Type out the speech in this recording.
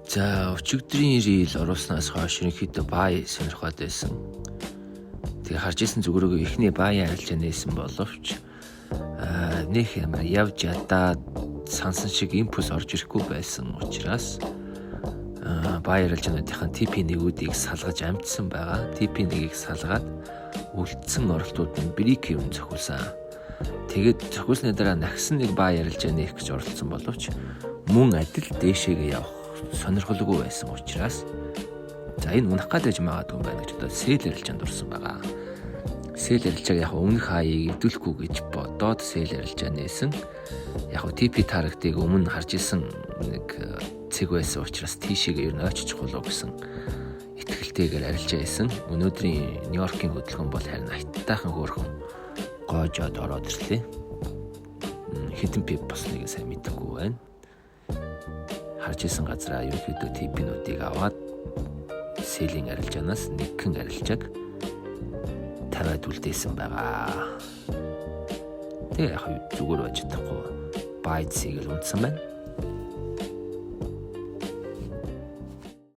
За өчигдрийн ирэл оруулснаас хойш ерөнхийдөө бай сонирхоод байсан. Тэгээ харж исэн зүгээрөө эхний бааян арилжаа нээсэн боловч нөх ямар явж ядаад сансан шиг импульс орж ирэхгүй байсан учраас бай арилжаануудын TP1-үүдийг салгаж амжсан байгаа. TP1-ийг салгаад үлдсэн оролтууд нь брик юм зохиулсан. Тэгээд зохиулсны дараа нагсан нэг бай арилжаа нээх гэж оролцсон боловч мөн адил дээшээгээ явах сонирхолгүй байсан учраас за энэ унах гэж магадгүй юм байна гэж одоо сэл арилжаанд орсон байгаа. Сэл арилжааг яг өмнөх хаяыг эвдүүлэхгүй гэж бодоод сэл арилжаа нээсэн. Яг TP тарагдыг өмнө харж исэн нэг цэг байсан учраас тийшээгээ ер нь очиж чухал гэсэн итгэлтэйгээр арилжаа хийсэн. Өнөөдрийн Нью-Йоркийн хөдөлгөөн бол харин хайтайхан хөөрхөн гоожоод ороод ирлээ. Хэдэн пип босныг сайн мэдэхгүй байна. Харж исэн газараа ерөнхийдөө TP-нүүдийг аваад селийн арилжаанаас нэгэн арилжааг тавиад үлдээсэн байгаа. Тэгээ яг зүгээр байж чадахгүй байцыг л унтсан байна.